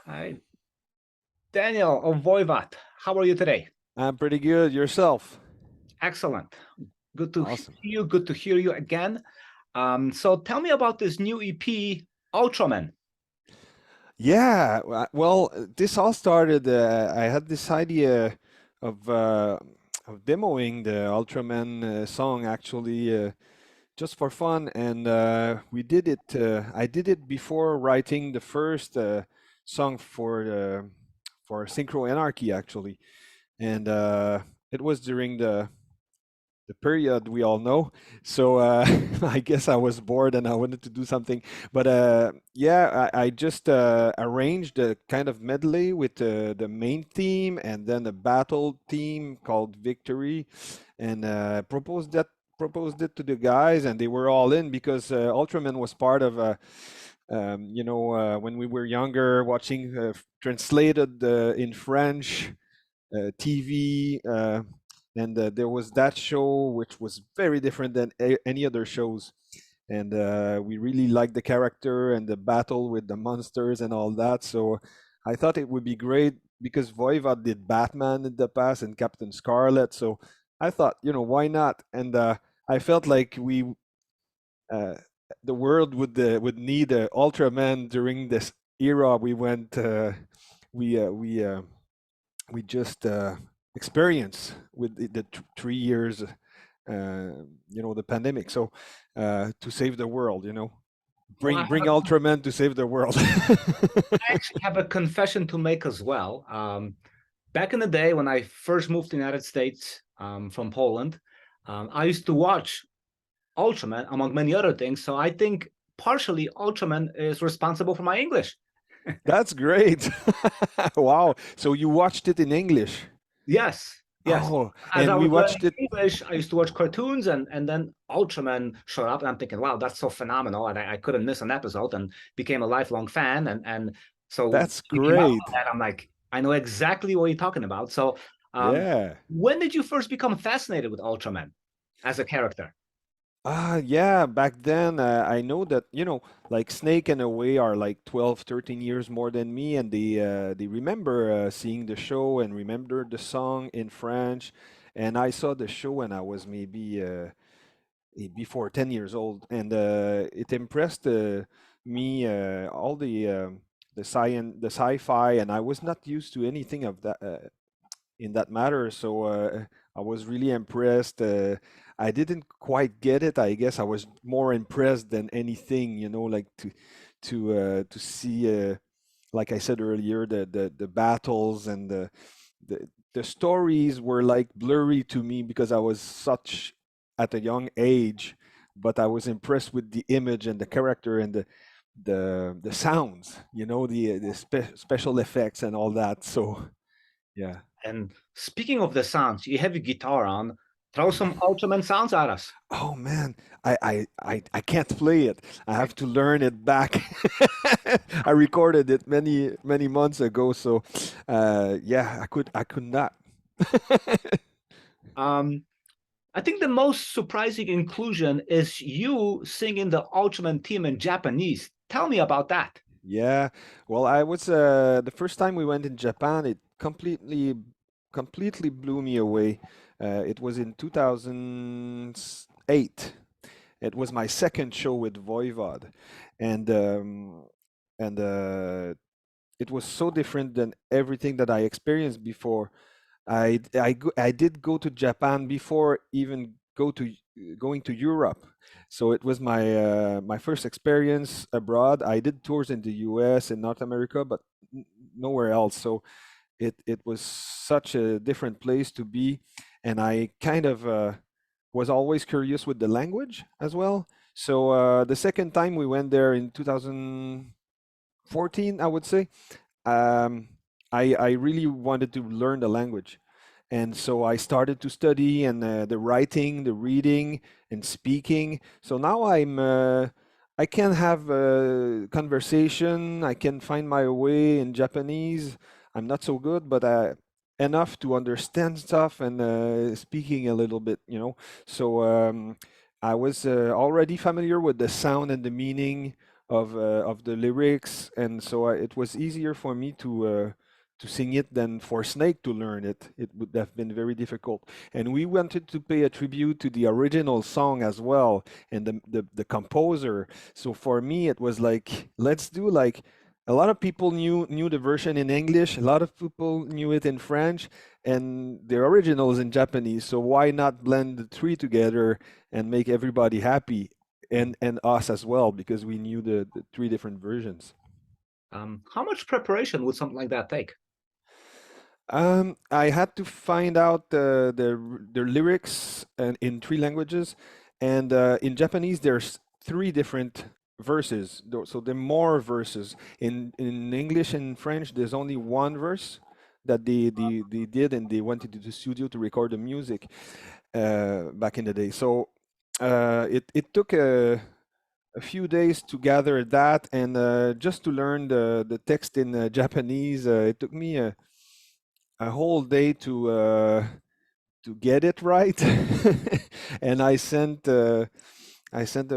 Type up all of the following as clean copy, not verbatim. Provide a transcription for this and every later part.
Hi, Daniel of Voivod. How are you today? I'm pretty good. Yourself? Excellent. Good to see Awesome. you. Good to hear you again. So tell me about this new EP, Ultraman. Yeah. Well, this all started. I had this idea of uh, of demoing the Ultraman song actually just for fun, and we did it. I did it before writing the first song for Synchro Anarchy actually, and it was during the period we all know. So I guess I was bored and I wanted to do something. But yeah, I just arranged a kind of medley with the main theme and then a battle theme called Victory, and proposed it to the guys, and they were all in because Ultraman was part of when we were younger, watching translated in French TV, and there was that show which was very different than any other shows. And we really liked the character and the battle with the monsters and all that. So I thought it would be great because Voivod did Batman in the past and Captain Scarlet. So I thought, why not? And I felt like uh, the world would need a Ultraman during this era. We just experience with the 3 years, the pandemic. So to save the world, Well, bring Ultraman to save the world. I actually have a confession to make as well. Back in the day when I first moved to the United States from Poland, I used to watch Ultraman, among many other things. So I think partially Ultraman is responsible for my English. That's great. Wow. So you watched it in English. Yes, yes. Oh, As I and we was learning watched it. English, I used to watch cartoons, and then Ultraman showed up, and I'm thinking, wow, that's so phenomenal, and I couldn't miss an episode, and became a lifelong fan. And so That's you came out with great. that, I'm like, I know exactly what you're talking about. So, Yeah. when did you first become fascinated with Ultraman as a character? Yeah, back then I know that, like Snake and Away are like 12, 13 years more than me, and they remember seeing the show and remember the song in French. And I saw the show when I was maybe before 10 years old, and it impressed me, all the sci-fi, and I was not used to anything of that in that matter. So I was really impressed. I didn't quite get it. I guess I was more impressed than anything, like to see, like I said earlier, the battles and the stories were like blurry to me because I was such at a young age, but I was impressed with the image and the character and the sounds, the special effects and all that. So yeah. And speaking of the sounds, you have your guitar on. Throw some Ultraman sounds at us. Oh man, I can't play it. I have to learn it back. I recorded it many months ago, so yeah, I could not. Um, I think the most surprising inclusion is you singing the Ultraman theme in Japanese. Tell me about that. Yeah, well, I was the first time we went in Japan, it completely blew me away. It was in 2008. It was my second show with Voivod, and it was so different than everything that I experienced before. I did go to Japan before even going to Europe, so it was my first experience abroad. I did tours in the U.S. and North America, but nowhere else. So it was such a different place to be, and I kind of was always curious with the language as well. So the second time we went there in 2014, I would say, um, I really wanted to learn the language, and so I started to study and the writing, the reading, and speaking. So now I can have a conversation. I can find my way in Japanese. I'm not so good, but enough to understand stuff and speaking a little bit. So I was already familiar with the sound and the meaning of the lyrics, and so it was easier for me to sing it than for Snake to learn it. It would have been very difficult. And we wanted to pay a tribute to the original song as well and the composer. So for me, it was like, let's do like a lot of people knew the version in English, a lot of people knew it in French, and the original is in Japanese. So why not blend the three together and make everybody happy? And us as well, because we knew the three different versions. How much preparation would something like that take? I had to find out the lyrics in three languages, and in Japanese there's three different verses. So there are more verses. In English and French, there's only one verse that they did, and they went into the studio to record the music back in the day. So it took a few days to gather that, and just to learn the text in Japanese. It took me a whole day to get it right, and I sent a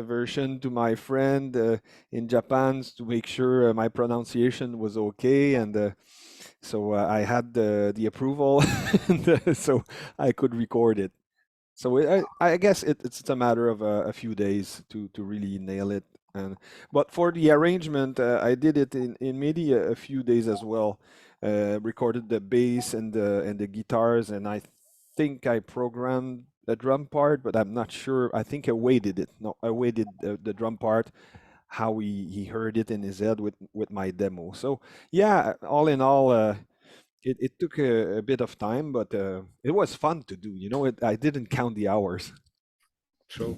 version to my friend in Japan to make sure my pronunciation was okay, and so I had the approval, and, so I could record it. So I guess it's a matter of a few days to really nail it. And but for the arrangement, I did it in maybe a few days as well. Recorded the bass and the guitars, and I think I programmed the drum part, but I'm not sure. I think I weighted it. No, I weighted the drum part, how he heard it in his head with my demo. So yeah, all in all. It took a bit of time, but it was fun to do. You know, I didn't count the hours. True.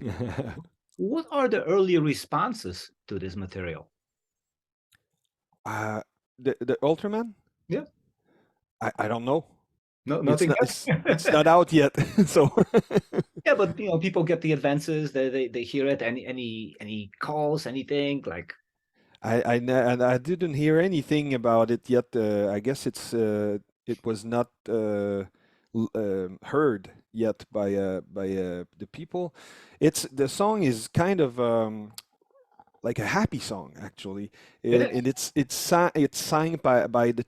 What are the early responses to this material? uh, the Ultraman? Yeah, I don't know. no, It's nothing not it's yet. not out yet. So Yeah, but people get the advances. They hear it. Any calls, anything like. and I didn't hear anything about it yet. I guess it was not heard yet by the people. It's the song is kind of like a happy song actually, It is. and it's sung by the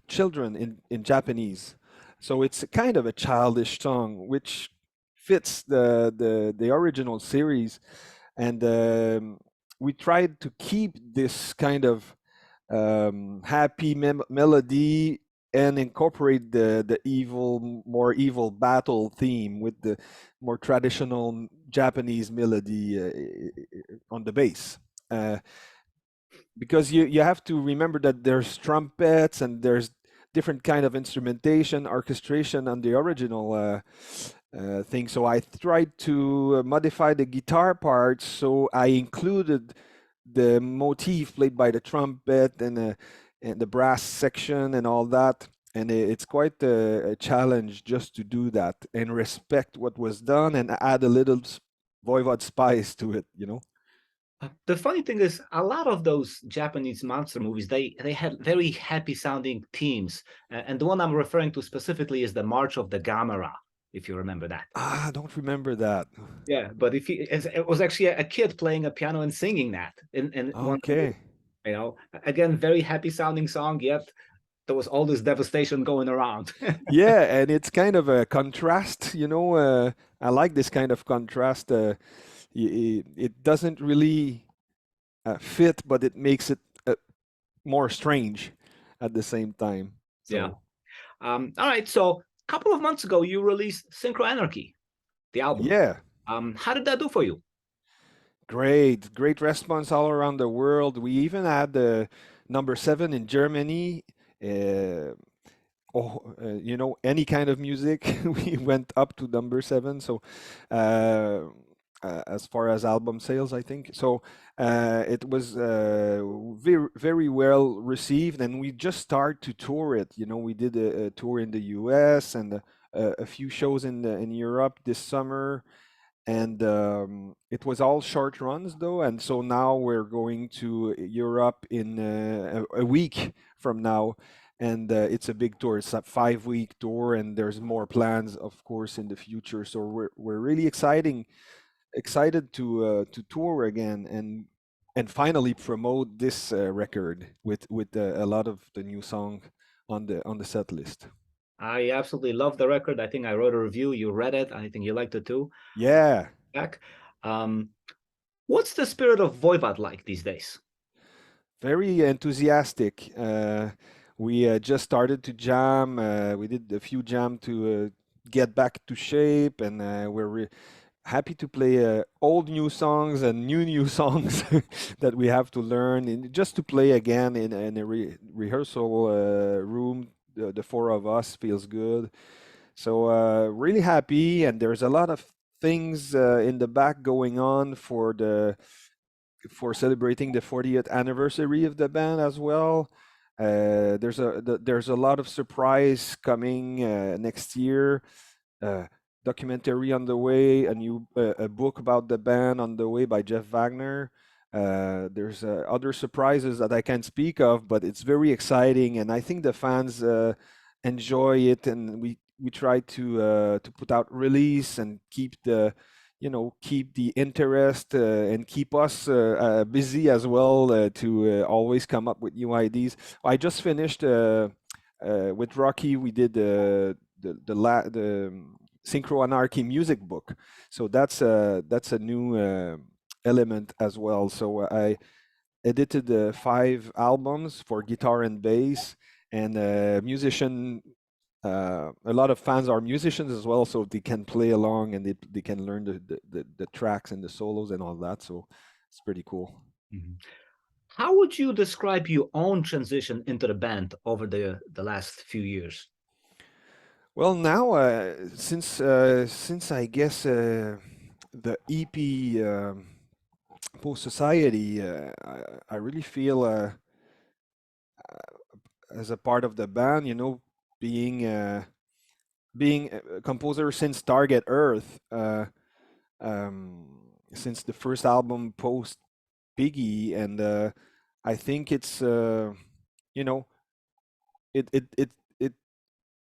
children in Japanese, so it's a kind of a childish song which fits the original series, and we tried to keep this kind of happy melody and incorporate the more evil battle theme with the more traditional Japanese melody on the bass. Uh, because you have to remember that there's trumpets and there's different kind of instrumentation, orchestration on the original thing. So I tried to modify the guitar parts. So I included the motif played by the trumpet and the brass section and all that. And it's quite a challenge just to do that and respect what was done and add a little Voivod spice to it, you know? The funny thing is, a lot of those Japanese monster movies, they had very happy sounding themes, and the one I'm referring to specifically is the March of the Gamera, if you remember that. Ah, I don't remember that. Yeah, but if you, it was actually a kid playing a piano and singing that in one of the movies. Okay. Again, very happy sounding song, yet there was all this devastation going around. Yeah, and it's kind of a contrast, you know. I like this kind of contrast. It doesn't really fit, but it makes it more strange at the same time. Yeah. So, All right. So a couple of months ago, you released Synchro Anarchy, the album. yeah, How did that do for you? great response all around the world. We even had number 7 in Germany. Uh, you know, any kind of music, we went up to number 7. So, uh, as far as album sales, I think so. It was very well received, and we just started to tour it. You know, we did a tour in the U.S. and a few shows in Europe this summer, and it was all short runs though, and so now we're going to Europe in a week from now, and it's a big tour. It's a 5 week tour, and there's more plans, of course, in the future. So we're really excited to tour again, and and finally promote this record with a lot of the new song on the set list. I absolutely love the record. I think I wrote a review. You read it. I think you liked it too. Yeah, Back. Um, what's the spirit of Voivod like these days? very enthusiastic. We just started to jam. We did a few jam to get back to shape, and we're happy to play old new songs and new songs that we have to learn, and just to play again in a rehearsal room. The four of us feels good. So really happy, and there's a lot of things in the back going on for celebrating the 40th anniversary of the band as well. There's a lot of surprise coming next year. Uh, Documentary on the way, a book about the band on the way by Jeff Wagner. There's other surprises that I can't speak of, but it's very exciting, and I think the fans enjoy it. And we try to put out release and keep the keep the interest and keep us busy as well to always come up with new ideas. I just finished with Rocky. We did the Synchro Anarchy music book, so that's a new element as well. So I edited 5 albums for guitar and bass, and a lot of fans are musicians as well, so they can play along and they can learn the tracks and the solos and all that. So it's pretty cool. Mhm. How would you describe your own transition into the band over the last few years? Well, now since I guess the EP Post Society, I really feel as a part of the band, being being a composer since Target Earth, um, since the first album Post Piggy, and I think it's you know it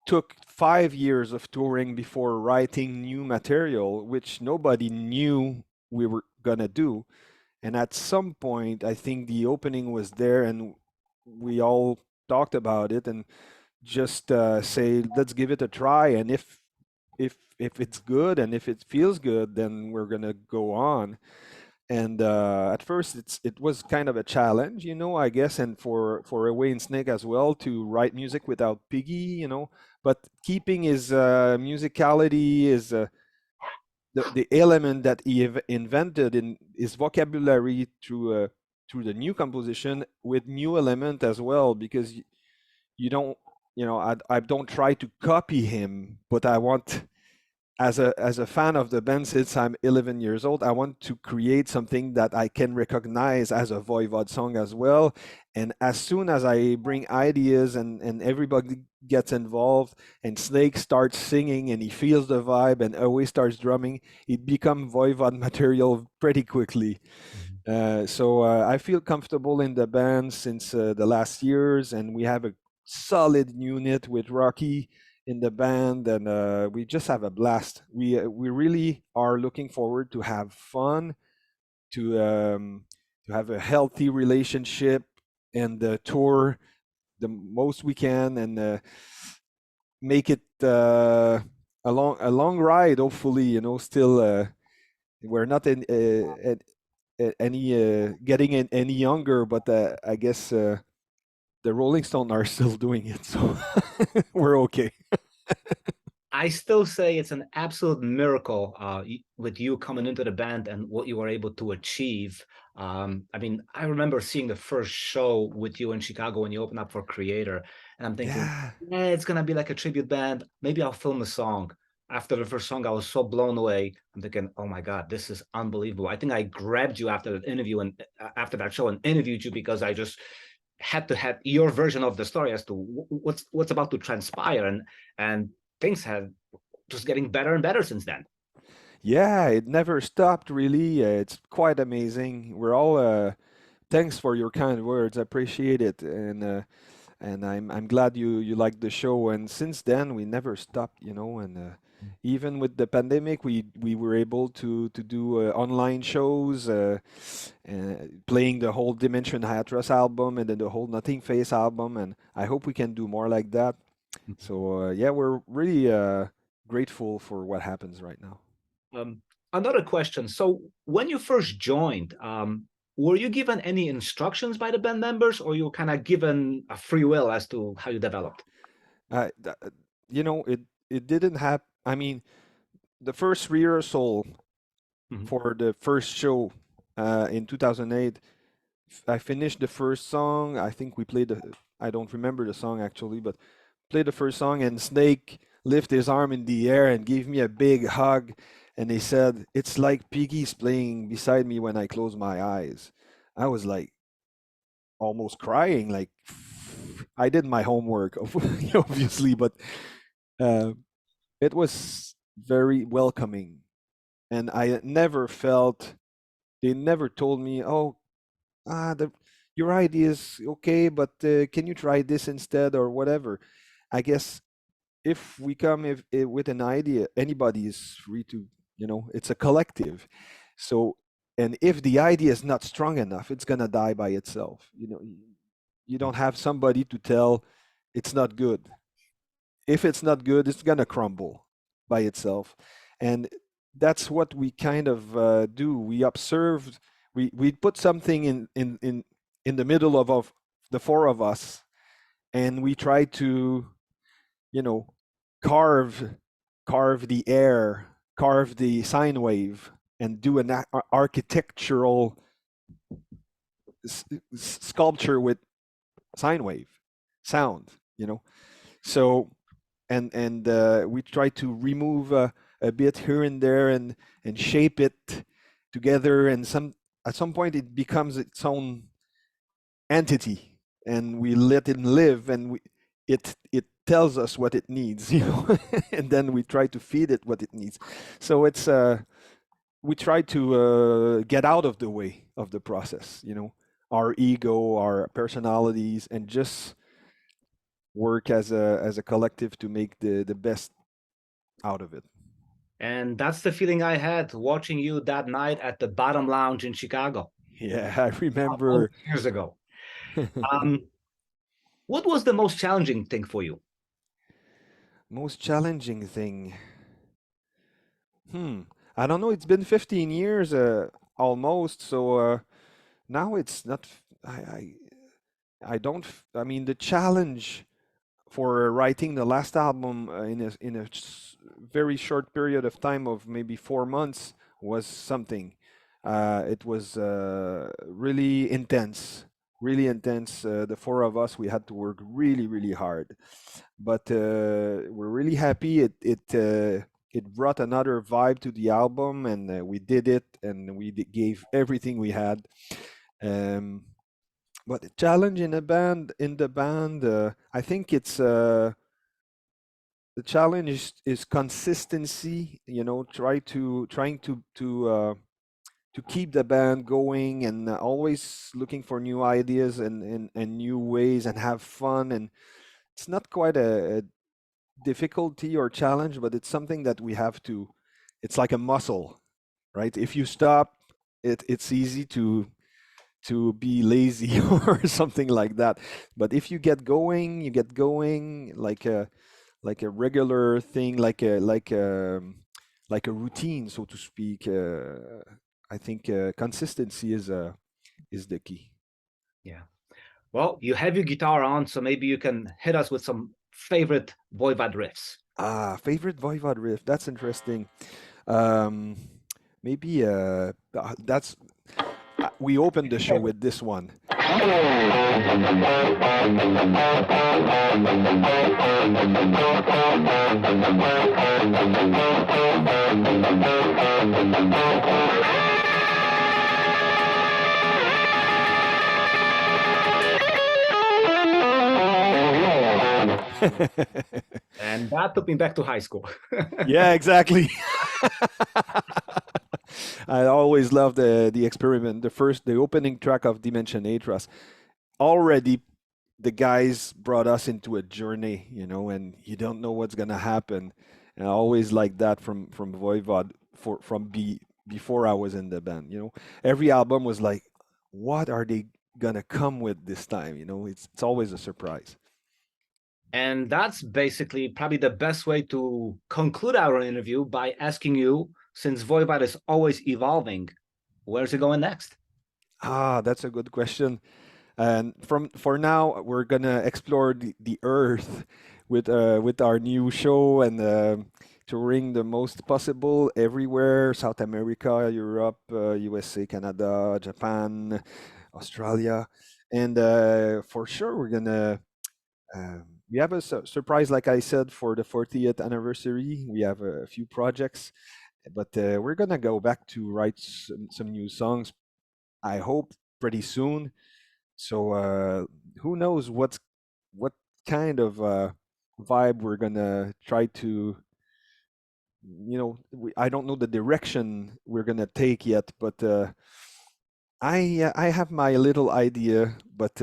took 5 years of touring before writing new material, which nobody knew we were gonna do. And at some point, I think the opening was there, and we all talked about it and just say, let's give it a try. And if it's good and if it feels good, then we're gonna go on. And at first it was kind of a challenge, I guess, and for Away in Snake as well, to write music without Piggy, but keeping his musicality, is the element that he invented in his vocabulary through the new composition, with new element as well, because you don't I don't try to copy him, but I want, as a fan of the band since I'm 11 years old, I want to create something that I can recognize as a Voivod song as well. And as soon as I bring ideas and everybody gets involved, and Snake starts singing and he feels the vibe and always starts drumming, it becomes Voivod material pretty quickly. Mhm. So I feel comfortable in the band since the last years, and we have a solid unit with Rocky in the band, and we just have a blast. We really are looking forward to have fun, to have a healthy relationship, and tour the most we can, and make it a long ride. Hopefully, still we're not any getting any younger, but I guess the Rolling Stones are still doing it, so we're okay. I still say it's an absolute miracle with you coming into the band and what you were able to achieve. I mean, I remember seeing the first show with you in Chicago when you opened up for Creator, and I'm thinking, Yeah. yeah, it's gonna be like a tribute band. Maybe I'll film a song. After the first song, I was so blown away. I'm thinking, oh my God, this is unbelievable. I think I grabbed you after that interview and after that show and interviewed you because I just had to have your version of the story as to what's about to transpire, and things have just getting better and better since then. Yeah, it never stopped really. It's quite amazing. We're all thanks for your kind words. I appreciate it, and I'm glad you liked the show. And since then, we never stopped, and Even with the pandemic, we were able to do online shows, playing the whole Dimension Hatras album and then the whole Nothing Face album, and I hope we can do more like that. So yeah, we're really grateful for what happens right now. Um, Another question. So when you first joined, were you given any instructions by the band members, or you were kind of given a free will as to how you developed? Uh, th- uh, it didn't happen. I mean, the first rehearsal Mhm. for the first show in 2008, I finished the first song. I think we played the. I don't remember the song actually, but played the first song, and Snake lifted his arm in the air and gave me a big hug, and he said, "It's like Piggy's playing beside me when I close my eyes." I was like almost crying. Like I did my homework, obviously, but uh, it was very welcoming, and I never felt. They never told me, "Oh, the your idea is okay, but can you try this instead or whatever." I guess if we come with an idea, anybody is free to, it's a collective. So, and if the idea is not strong enough, it's gonna die by itself. You don't have somebody to tell it's not good. If it's not good, it's gonna crumble by itself, and that's what we kind of do. We observe. We put something in the middle of the four of us, and we try to you know, carve carve the air, carve the sine wave, and do an architectural sculpture with sine wave sound. So we try to remove a bit here and there and shape it together, and at some point it becomes its own entity, and we let it live, and it tells us what it needs, and then we try to feed it what it needs. So it's we try to get out of the way of the process, our ego, our personalities, and just work as a collective to make the best out of it. And that's the feeling I had watching you that night at the Bottom Lounge in Chicago Yeah, I all remember. these years ago. Um, what was the most challenging thing for you? Most challenging thing. Hmm. I don't know. It's been 15 years, almost. So now it's not. I don't. I mean, the challenge for writing the last album in a very short period of time of maybe 4 months was something. It was really intense. Really intense. The four of us, we had to work really, really hard, but we're really happy. It brought another vibe to the album, and we did it, and we gave everything we had. Um, but the challenge in the band, I think it's the challenge is consistency. Trying to keep the band going, and always looking for new ideas and new ways and have fun. And it's not quite a difficulty or challenge, but it's something that we have to. It's like a muscle, right? If you stop, it's easy to be lazy or something like that. But if you get going like a regular thing, like a routine, so to speak. I think consistency is the key. Yeah. Well, you have your guitar on, so maybe you can hit us with some favorite Voivod riffs. Favorite Voivod riff. That's interesting. Um, maybe that's we opened the show with this one. And that took me back to high school. Yeah, exactly. I always loved the experiment. The opening track of Dimension Atras. Already, the guys brought us into a journey, and you don't know what's gonna happen. and I always like that from Voivod before I was in the band. Every album was like, what are they gonna come with this time? It's always a surprise. And that's basically probably the best way to conclude our interview by asking you, since Voivod is always evolving, where's it going next? That's a good question. And for now, we're gonna explore the Earth with our new show and touring the most possible everywhere: South America, Europe, USA, Canada, Japan, Australia, and for sure we're gonna. We have a surprise, like I said, for the 40th anniversary. We have a few projects, but we're gonna go back to write some new songs. I hope pretty soon. So who knows what kind of vibe we're gonna try to, I don't know the direction we're gonna take yet, but I have my little idea, but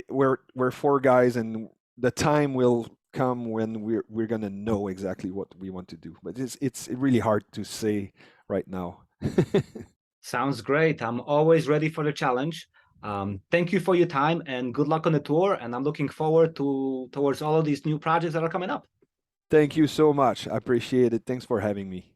we're four guys, and the time will come when we're gonna know exactly what we want to do. But it's really hard to say right now. Sounds great. I'm always ready for the challenge. Thank you for your time and good luck on the tour. And I'm looking forward towards all of these new projects that are coming up. Thank you so much. I appreciate it. Thanks for having me.